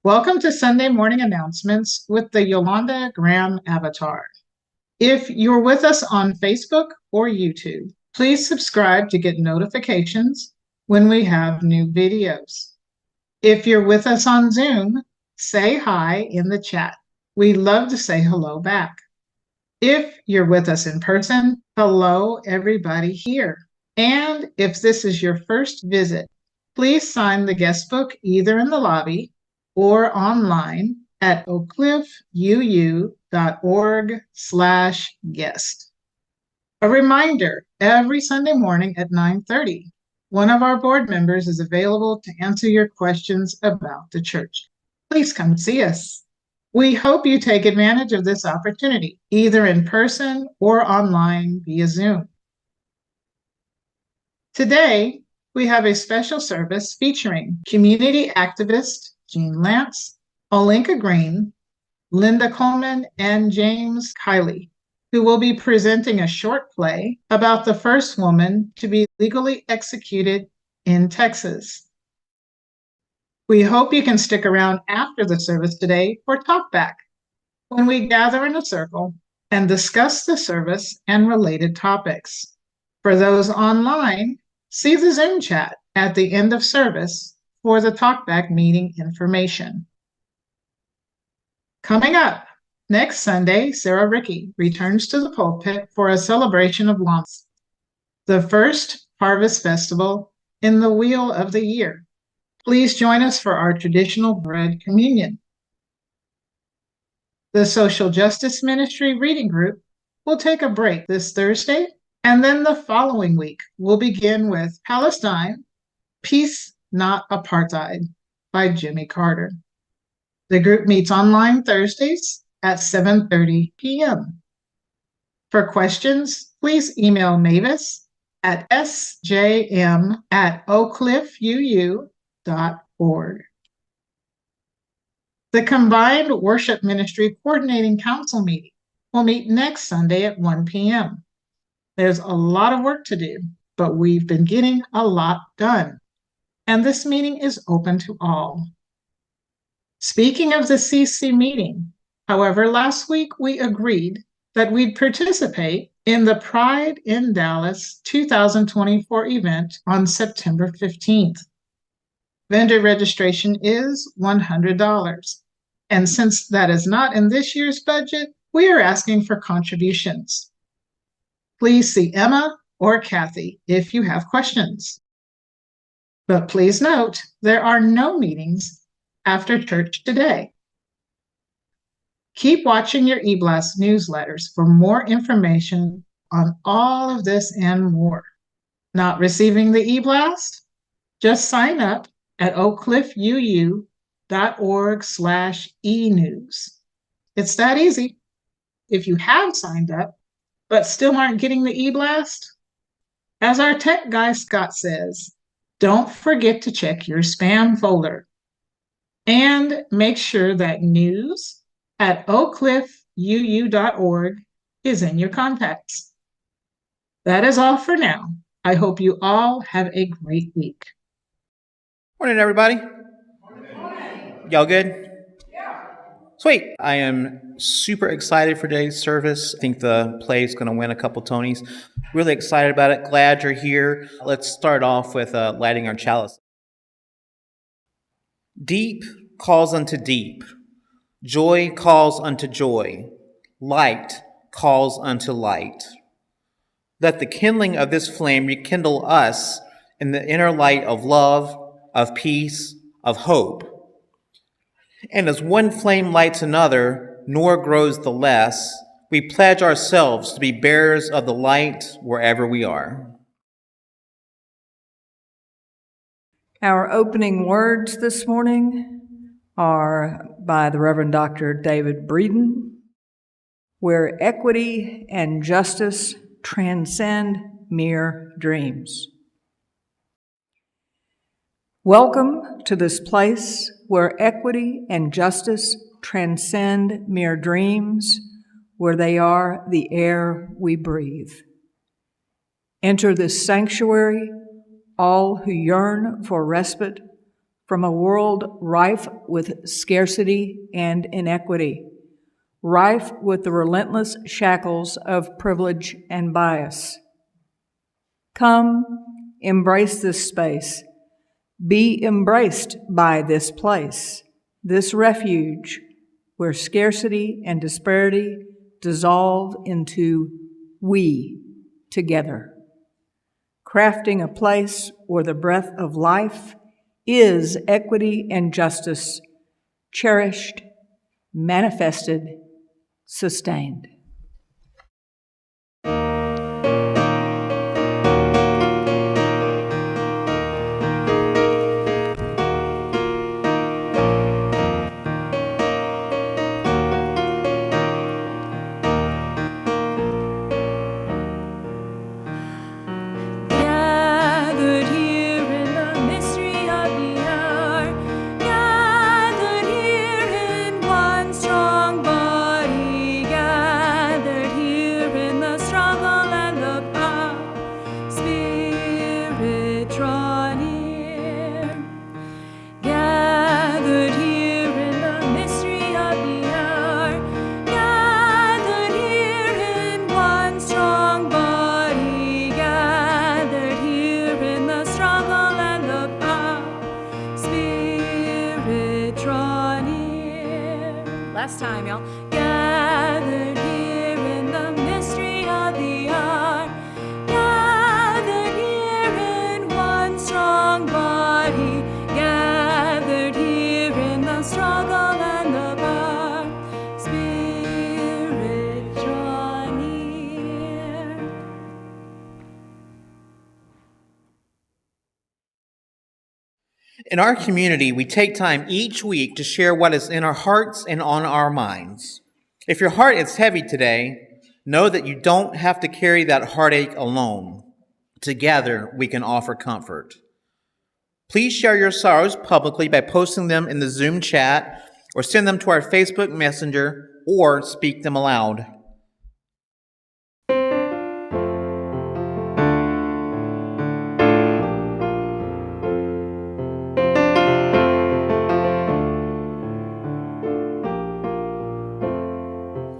Welcome to Sunday morning announcements with the Yolanda Graham avatar. If you're with us on Facebook or YouTube, please subscribe to get notifications when we have new videos. If you're with us on Zoom, say hi in the chat. We love to say hello back. If you're with us in person, hello everybody here. And if this is your first visit, please sign the guest book either in the lobby or online at oakcliffuu.org/guest. A reminder, every Sunday morning at 9:30, one of our board members is available to answer your questions about the church. Please come see us. We hope you take advantage of this opportunity, either in person or online via Zoom. Today, we have a special service featuring community activist Gene Lantz, Olinka Green, Linda Coleman, and James Kille, who will be presenting a short play about the first woman to be legally executed in Texas. We hope you can stick around after the service today for Talkback, when we gather in a circle and discuss the service and related topics. For those online, see the Zoom chat at the end of service for the Talkback meeting information. Coming up, next Sunday, Sarah Rickey returns to the pulpit for a celebration of Lammas, the first harvest festival in the wheel of the year. Please join us for our traditional bread communion. The Social Justice Ministry Reading Group will take a break this Thursday, and then the following week we'll begin with Palestine, Peace, Not Apartheid by Jimmy Carter. The group meets online Thursdays at 7:30 p.m. For questions, please email Mavis at sjm@oakcliffuu.org. The Combined Worship Ministry Coordinating Council meeting will meet next Sunday at 1 p.m. There's a lot of work to do, but we've been getting a lot done, and this meeting is open to all. Speaking of the CC meeting, however, last week we agreed that we'd participate in the Pride in Dallas 2024 event on September 15th. Vendor registration is $100, and since that is not in this year's budget, we are asking for contributions. Please see Emma or Kathy if you have questions. But please note, there are no meetings after church today. Keep watching your eBlast newsletters for more information on all of this and more. Not receiving the eBlast? Just sign up at oakcliffuu.org/enews. It's that easy. If you have signed up, but still aren't getting the eBlast, as our tech guy Scott says, don't forget to check your spam folder. And make sure that news@oakcliffuu.org is in your contacts. That is all for now. I hope you all have a great week. Morning, everybody. Morning. Y'all good? Yeah. Sweet. I am super excited for today's service. I think the play is going to win a couple Tonys. Really excited about it. Glad you're here. Let's start off with lighting our chalice. Deep calls unto deep. Joy calls unto joy. Light calls unto light. Let the kindling of this flame rekindle us in the inner light of love, of peace, of hope. And as one flame lights another, nor grows the less, we pledge ourselves to be bearers of the light wherever we are. Our opening words this morning are by the Reverend Dr. David Breeden, where equity and justice transcend mere dreams. Welcome to this place where equity and justice transcend mere dreams, where they are the air we breathe. Enter this sanctuary, all who yearn for respite, from a world rife with scarcity and inequity, rife with the relentless shackles of privilege and bias. Come, embrace this space. Be embraced by this place, this refuge, where scarcity and disparity dissolve into we together. Crafting a place where the breath of life is equity and justice, cherished, manifested, sustained. Last time, y'all. Gathered here in the mystery of the hour, gathered here in one strong body, gathered here in the struggle and the bar. Spirit, draw near. In our community, we take time each week to share what is in our hearts and on our minds. If your heart is heavy today, know that you don't have to carry that heartache alone. Together, we can offer comfort. Please share your sorrows publicly by posting them in the Zoom chat, or send them to our Facebook Messenger, or speak them aloud.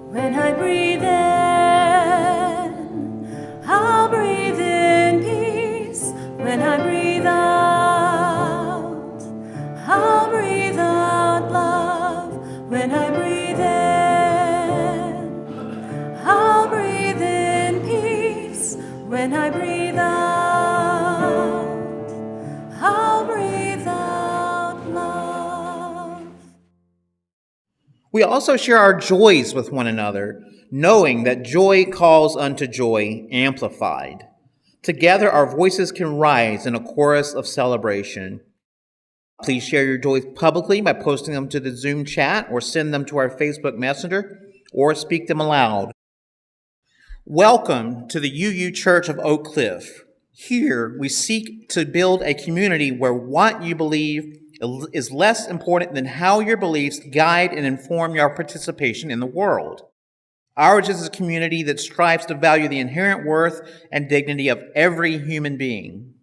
When I breathe in, I'll breathe in peace. When I breathe out, I'll breathe out love. When I breathe in, I'll breathe in peace. When I breathe out, I'll breathe out love. We also share our joys with one another, knowing that joy calls unto joy, amplified. Together, our voices can rise in a chorus of celebration. Please share your joys publicly by posting them to the Zoom chat, or send them to our Facebook Messenger, or speak them aloud. Welcome to the UU Church of Oak Cliff. Here, we seek to build a community where what you believe is less important than how your beliefs guide and inform your participation in the world. Ours is a community that strives to value the inherent worth and dignity of every human being.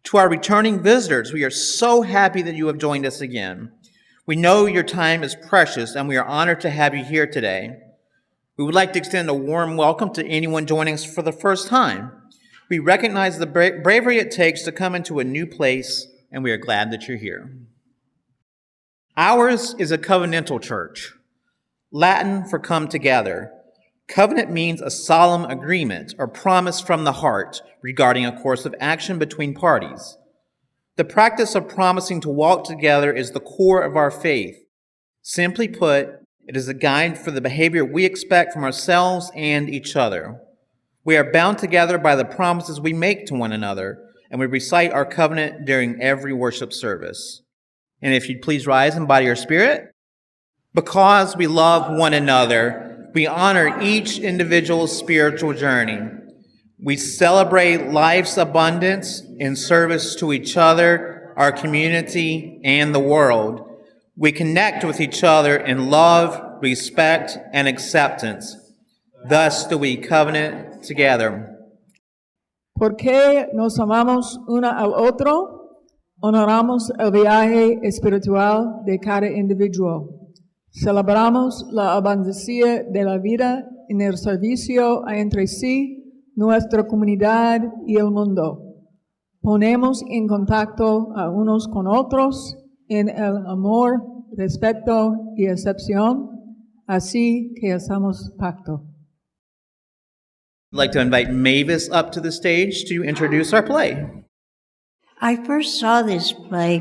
To our returning visitors, we are so happy that you have joined us again. We know your time is precious, and we are honored to have you here today. We would like to extend a warm welcome to anyone joining us for the first time. We recognize the bravery it takes to come into a new place, and we are glad that you're here. Ours is a covenantal church, Latin for come together. Covenant means a solemn agreement or promise from the heart regarding a course of action between parties. The practice of promising to walk together is the core of our faith. Simply put, it is a guide for the behavior we expect from ourselves and each other. We are bound together by the promises we make to one another, and we recite our covenant during every worship service. And if you'd please rise and body your spirit. Because we love one another, we honor each individual's spiritual journey. We celebrate life's abundance in service to each other, our community, and the world. We connect with each other in love, respect, and acceptance. Thus do we covenant together. Porque nos amamos uno al otro, Honoramos el viaje espiritual de cada individuo. Celebramos la abundancia de la vida en el servicio entre sí, nuestra comunidad y el mundo. Ponemos en contacto a unos con otros en el amor, respeto y acepción, así que hacemos pacto. I'd like to invite Mavis up to the stage to introduce our play. I first saw this play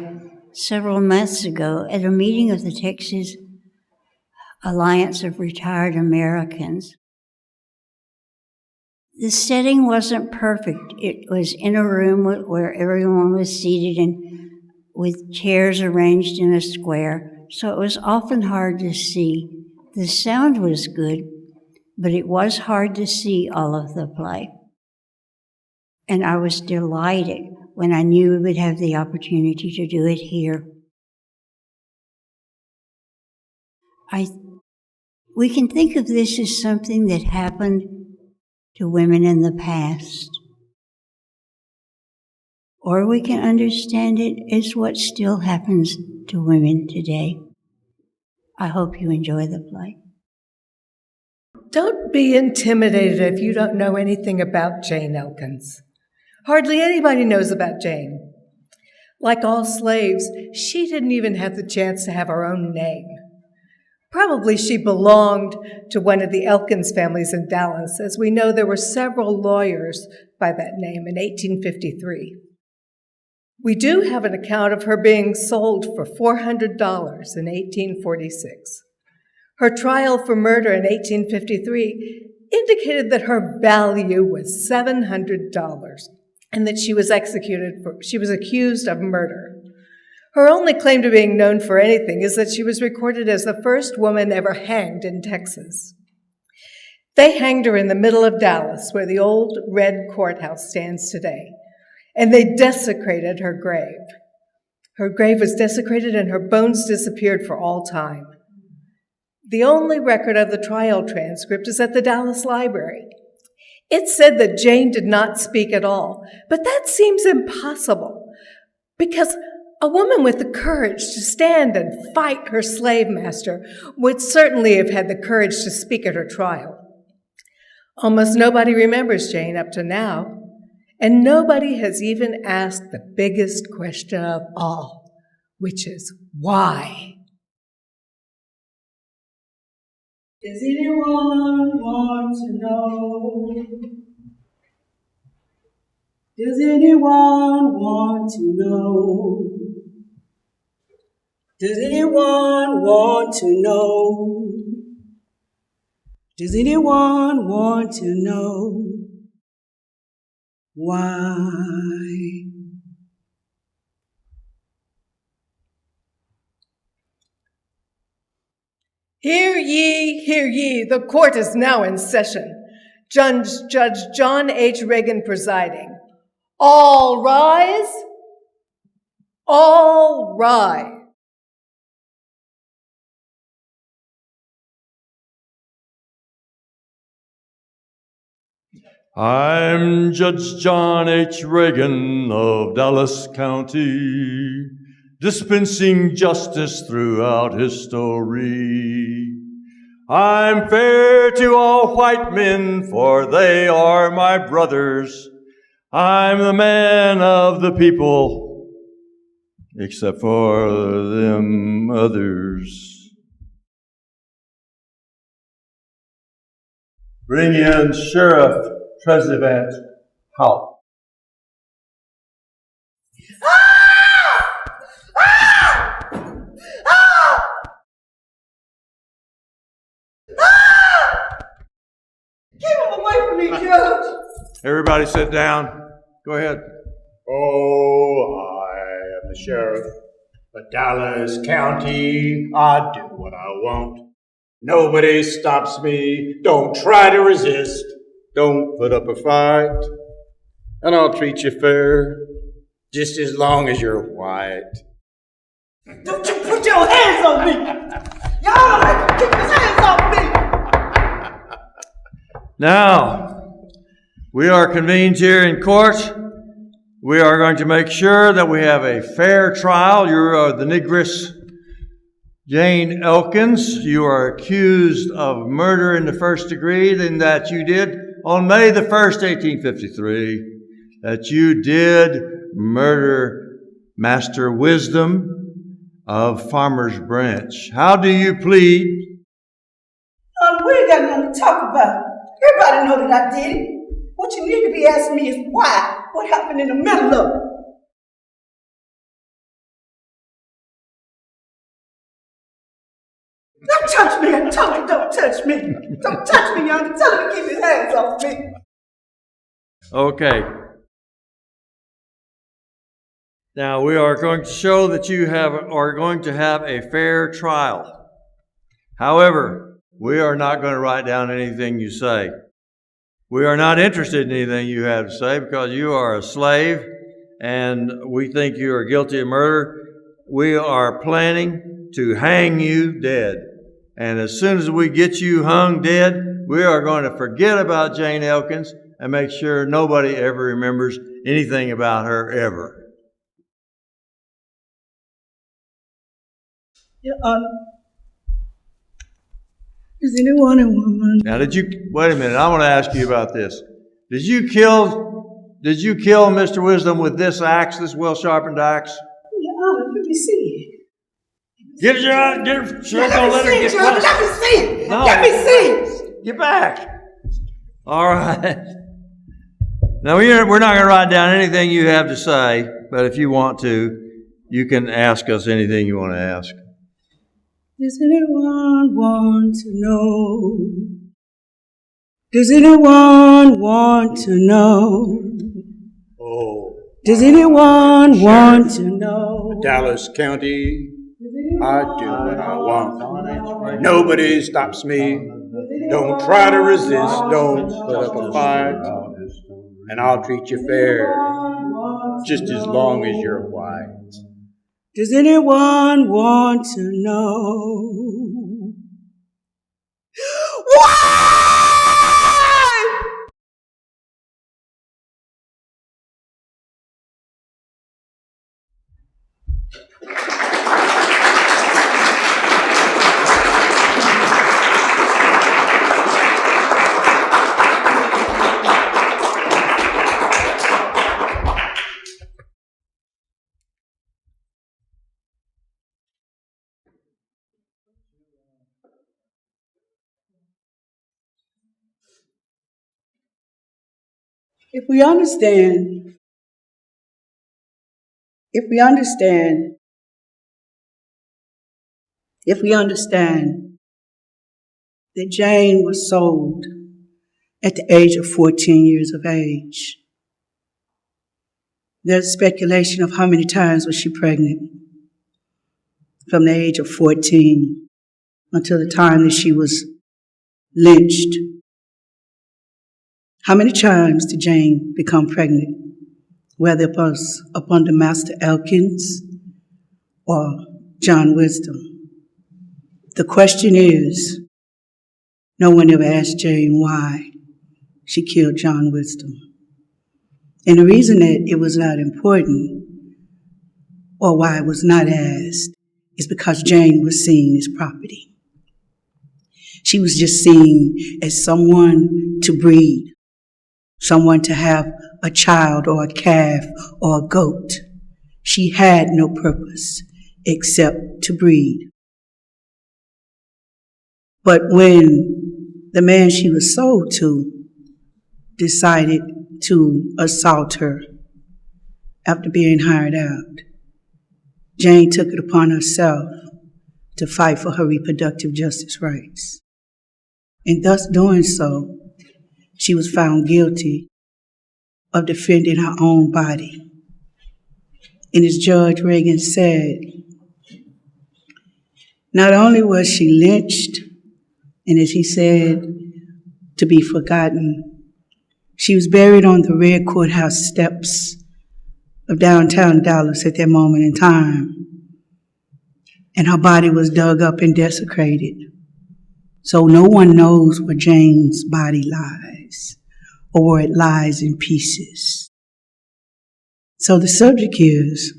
several months ago at a meeting of the Texas Alliance of Retired Americans. The setting wasn't perfect. It was in a room where everyone was seated and with chairs arranged in a square, so it was often hard to see. The sound was good, but it was hard to see all of the play. And I was delighted when I knew we would have the opportunity to do it here. We can think of this as something that happened to women in the past, or we can understand it as what still happens to women today. I hope you enjoy the play. Don't be intimidated if you don't know anything about Jane Elkins. Hardly anybody knows about Jane. Like all slaves, she didn't even have the chance to have her own name. Probably she belonged to one of the Elkins families in Dallas, as we know there were several lawyers by that name in 1853. We do have an account of her being sold for $400 in 1846. Her trial for murder in 1853 indicated that her value was $700 and that she was accused of murder. Her only claim to being known for anything is that she was recorded as the first woman ever hanged in Texas. They hanged her in the middle of Dallas, where the old red courthouse stands today, and they desecrated her grave. Her grave was desecrated and her bones disappeared for all time. The only record of the trial transcript is at the Dallas Library. It said that Jane did not speak at all, but that seems impossible because a woman with the courage to stand and fight her slave master would certainly have had the courage to speak at her trial. Almost nobody remembers Jane up to now, and nobody has even asked the biggest question of all, which is why? Does anyone want to know? Does anyone want to know? Does anyone want to know? Does anyone want to know why? Hear ye, the court is now in session. Judge John H. Reagan presiding. All rise. All rise. I'm Judge John H. Reagan of Dallas County, dispensing justice throughout history. I'm fair to all white men, for they are my brothers. I'm the man of the people, except for them others. Bring in Sheriff President Howe. Keep him away from me, Judge! Everybody sit down. Go ahead. Oh, I am the sheriff of Dallas County. I do what I want. Nobody stops me. Don't try to resist. Don't put up a fight. And I'll treat you fair, just as long as you're white. Don't you put your hands on me! Y'all make him keep his hands off me! Now, we are convened here in court We are going to make sure that we have a fair trial. You are the Negress Jane Elkins. You are accused of murder in the first degree, and that you did on May the 1st, 1853, that you did murder Master Wisdom of Farmer's Branch. How do you plead? We ain't got nothing to talk about. Everybody know that I did it. What you need to be asking me is why. What happened in the middle of it? Don't touch me. I told you don't touch me. Don't touch me, young. Tell him to keep his hands off me. Okay. Now we are going to show that you are going to have a fair trial. However, we are not going to write down anything you say. We are not interested in anything you have to say because you are a slave and we think you are guilty of murder. We are planning to hang you dead. And as soon as we get you hung dead, we are going to forget about Jane Elkins and make sure nobody ever remembers anything about her ever. Your Honor, is anyone in woman? Now, wait a minute, I want to ask you about this. Did you kill Mr. Wisdom with this axe, this well-sharpened axe? Your Honor, let me see it. Get it, John. Get it. Sure, don't let her get close. Let me see it. No. Let me see it. Get back. All right. Now, we're not going to write down anything you have to say, but if you want to, you can ask us anything you want to ask. Does anyone want to know? Does anyone want to know? Oh. Does anyone want to know? Dallas County, I do what I want. Nobody stops me. Don't try to resist. Don't put up a fight. And I'll treat you fair, just as long as you're white. Does anyone want to know? Why? If we understand that Jane was sold at the age of 14 years of age, there's speculation of how many times was she pregnant from the age of 14 until the time that she was lynched. How many times did Jane become pregnant, whether it was up under Master Elkins or John Wisdom? The question is, no one ever asked Jane why she killed John Wisdom. And the reason that it was not important, or why it was not asked, is because Jane was seen as property. She was just seen as someone to breed, someone to have a child or a calf or a goat. She had no purpose except to breed. But when the man she was sold to decided to assault her after being hired out, Jane took it upon herself to fight for her reproductive justice rights. In thus doing so, she was found guilty of defending her own body. And as Judge Reagan said, not only was she lynched, and as he said, to be forgotten, she was buried on the red courthouse steps of downtown Dallas at that moment in time. And her body was dug up and desecrated. So no one knows where Jane's body lies, or where it lies in pieces. So the subject is,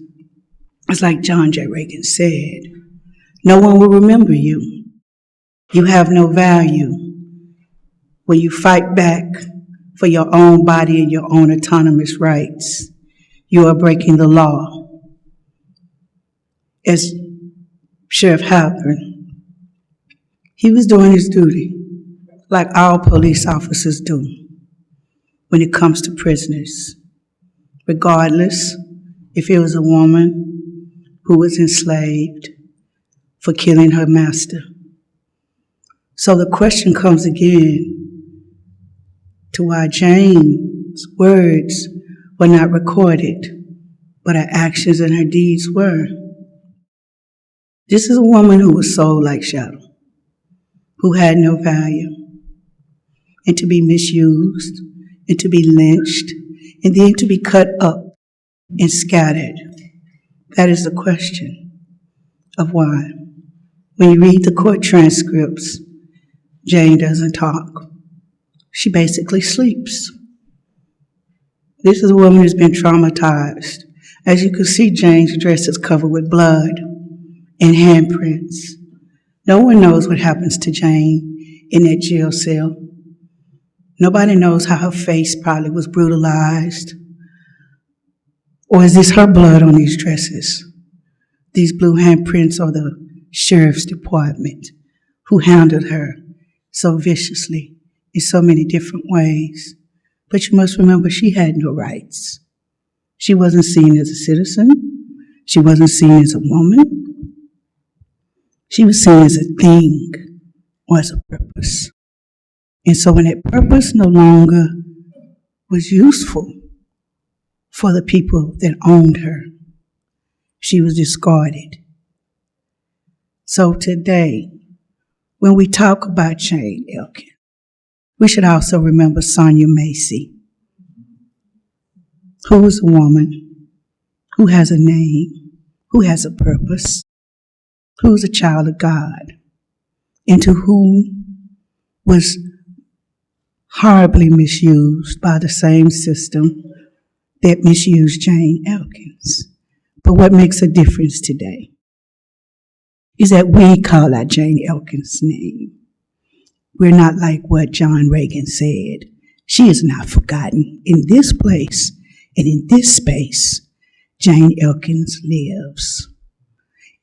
it's like John J. Reagan said, no one will remember you. You have no value. When you fight back for your own body and your own autonomous rights, you are breaking the law. As Sheriff Halpern, he was doing his duty, like all police officers do, when it comes to prisoners, regardless if it was a woman who was enslaved for killing her master. So the question comes again to why Jane's words were not recorded, but her actions and her deeds were. This is a woman who was sold like chattel, who had no value, and to be misused, and to be lynched, and then to be cut up and scattered. That is the question of why. When you read the court transcripts, Jane doesn't talk. She basically sleeps. This is a woman who's been traumatized. As you can see, Jane's dress is covered with blood and handprints. No one knows what happens to Jane in that jail cell. Nobody knows how her face probably was brutalized. Or is this her blood on these dresses? These blue handprints are the sheriff's department who handled her so viciously in so many different ways. But you must remember, she had no rights. She wasn't seen as a citizen. She wasn't seen as a woman. She was seen as a thing or as a purpose. And so when that purpose no longer was useful for the people that owned her, she was discarded. So today, when we talk about Jane Elkins, we should also remember Sonia Macy, who was a woman, who has a name, who has a purpose, who is a child of God, and to whom was horribly misused by the same system that misused Jane Elkins. But what makes a difference today is that we call out Jane Elkins' name. We're not like what John Reagan said. She is not forgotten. In this place and in this space, Jane Elkins lives.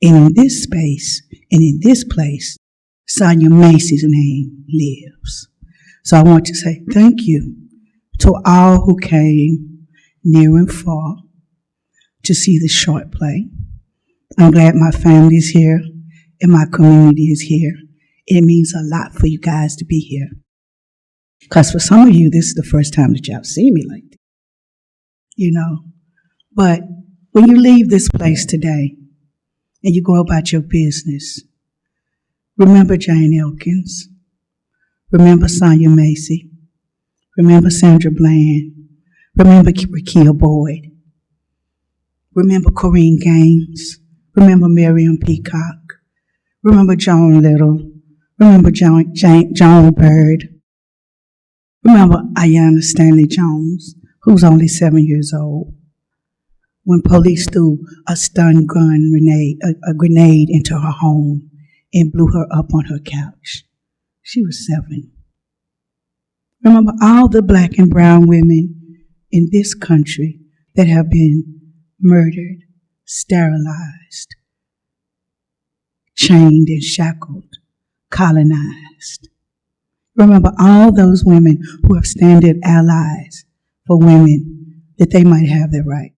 And in this space and in this place, Sonia Macy's name lives. So I want to say thank you to all who came near and far to see the short play. I'm glad my family's here and my community is here. It means a lot for you guys to be here. Because for some of you, this is the first time that y'all see me like this. You know, but when you leave this place today and you go about your business, remember Jane Elkins. Remember Sonia Macy. Remember Sandra Bland. Remember Rekia Boyd. Remember Corrine Gaines. Remember Miriam Peacock. Remember Joan Little. Remember Joan Bird. Remember Ayanna Stanley Jones, who's only 7 years old, when police threw a stun gun grenade into her home and blew her up on her couch. She was 7. Remember all the black and brown women in this country that have been murdered, sterilized, chained and shackled, colonized. Remember all those women who have standing allies for women that they might have their right.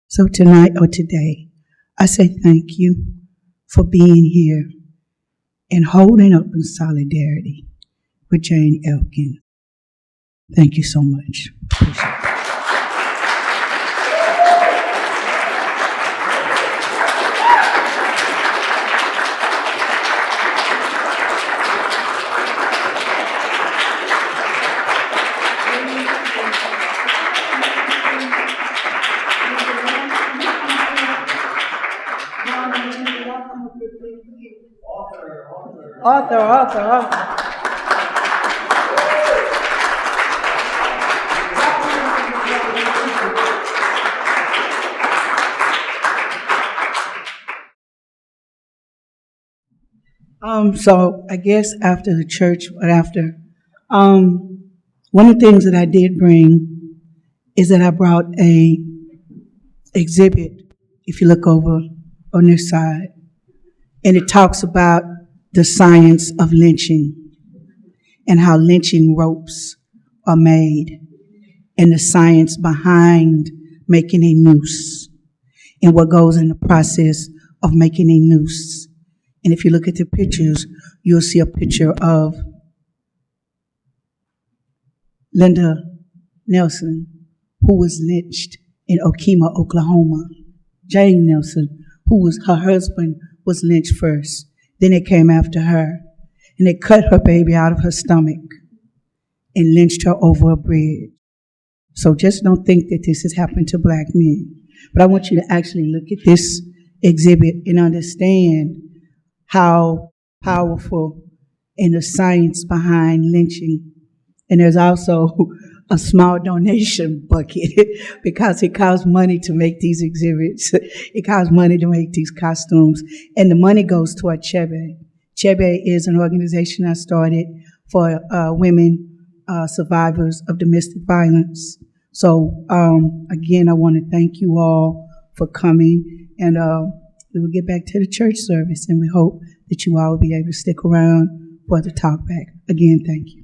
So tonight or today, I say thank you for being here and holding up in solidarity with Jane Elkins. Thank you so much. Appreciate it. Author. So I guess after the church, one of the things that I did bring is that I brought a exhibit, if you look over on this side, and it talks about the science of lynching and how lynching ropes are made and the science behind making a noose and what goes in the process of making a noose. And if you look at the pictures, you'll see a picture of Linda Nelson, who was lynched in Okemah, Oklahoma. Jane Nelson, her husband was lynched first. Then they came after her, and they cut her baby out of her stomach and lynched her over a bridge. So just don't think that this has happened to black men. But I want you to actually look at this exhibit and understand how powerful and the science behind lynching. And there's also a small donation bucket because it costs money to make these exhibits. It costs money to make these costumes. And the money goes toward Chebe. Chebe is an organization I started for women survivors of domestic violence. So again, I want to thank you all for coming, and we will get back to the church service, and we hope that you all will be able to stick around for the talk back. Again, thank you.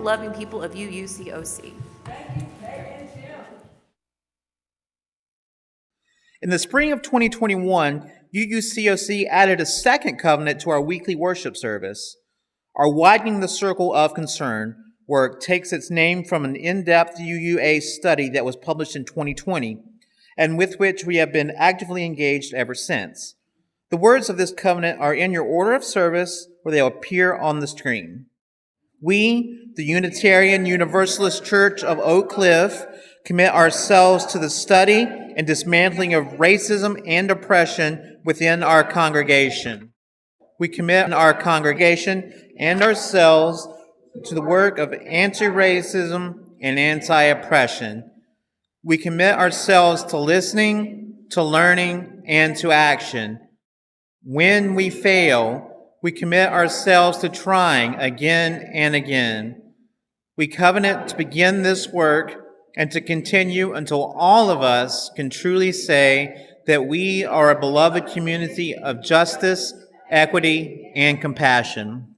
Loving people of UUCOC. In the spring of 2021, UUCOC added a second covenant to our weekly worship service. Our Widening the Circle of Concern work takes its name from an in-depth UUA study that was published in 2020, and with which we have been actively engaged ever since. The words of this covenant are in your order of service, where they appear on the screen. We, the Unitarian Universalist Church of Oak Cliff, commit ourselves to the study and dismantling of racism and oppression within our congregation. We commit our congregation and ourselves to the work of anti-racism and anti-oppression. We commit ourselves to listening, to learning, and to action. When we fail, we commit ourselves to trying again and again. We covenant to begin this work and to continue until all of us can truly say that we are a beloved community of justice, equity, and compassion.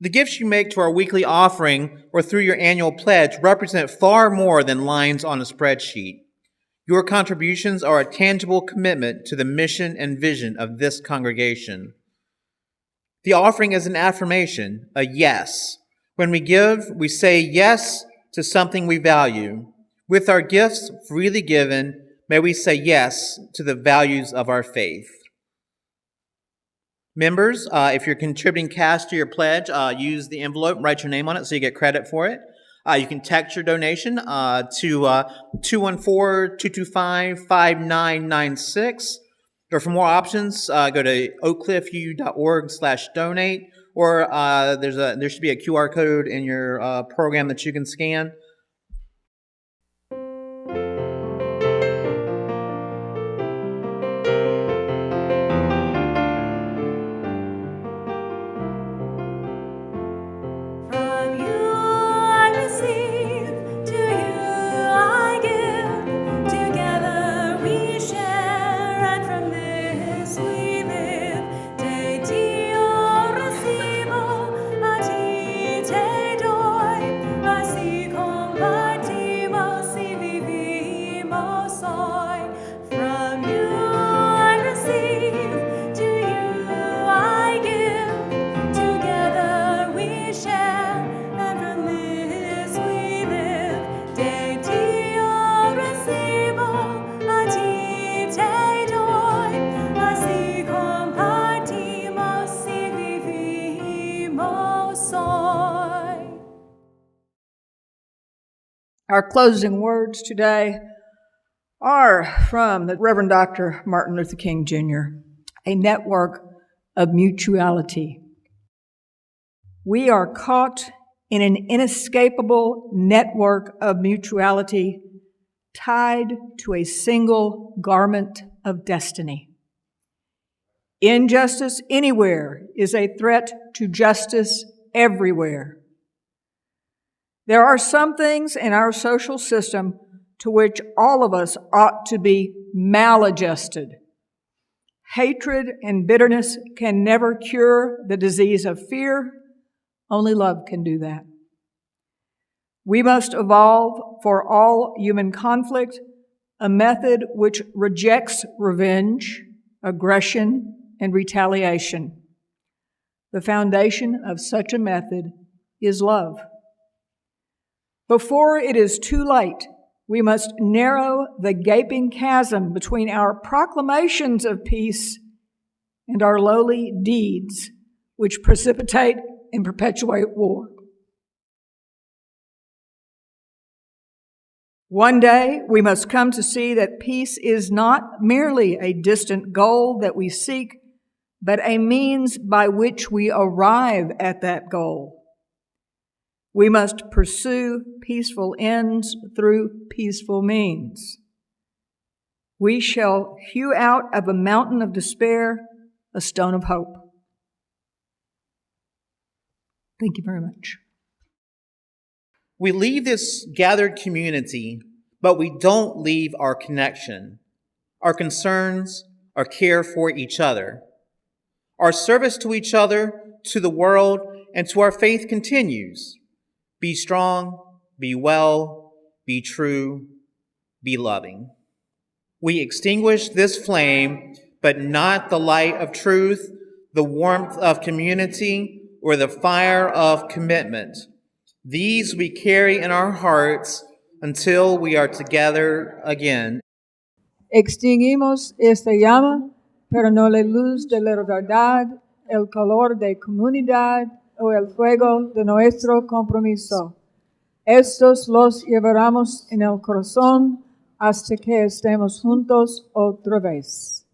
The gifts you make to our weekly offering or through your annual pledge represent far more than lines on a spreadsheet. Your contributions are a tangible commitment to the mission and vision of this congregation. The offering is an affirmation, a yes. When we give, we say yes to something we value. With our gifts freely given, may we say yes to the values of our faith. Members, if you're contributing cash to your pledge, use the envelope, write your name on it so you get credit for it. You can text your donation to 214-225-5996. Or for more options, go to oakcliffuu.org/donate, or there should be a QR code in your program that you can scan. Our closing words today are from the Reverend Dr. Martin Luther King Jr., a network of mutuality. We are caught in an inescapable network of mutuality tied to a single garment of destiny. Injustice anywhere is a threat to justice everywhere. There are some things in our social system to which all of us ought to be maladjusted. Hatred and bitterness can never cure the disease of fear. Only love can do that. We must evolve for all human conflict a method which rejects revenge, aggression, and retaliation. The foundation of such a method is love. Before it is too late, we must narrow the gaping chasm between our proclamations of peace and our lowly deeds, which precipitate and perpetuate war. One day, we must come to see that peace is not merely a distant goal that we seek, but a means by which we arrive at that goal. We must pursue peaceful ends through peaceful means. We shall hew out of a mountain of despair a stone of hope. Thank you very much. We leave this gathered community, but we don't leave our connection, our concerns, our care for each other. Our service to each other, to the world, and to our faith continues. Be strong, be well, be true, be loving. We extinguish this flame, but not the light of truth, the warmth of community, or the fire of commitment. These we carry in our hearts until we are together again. Extinguimos esta llama, pero no la luz de la verdad, el calor de comunidad o el fuego de nuestro compromiso. Estos los llevaremos en el corazón hasta que estemos juntos otra vez.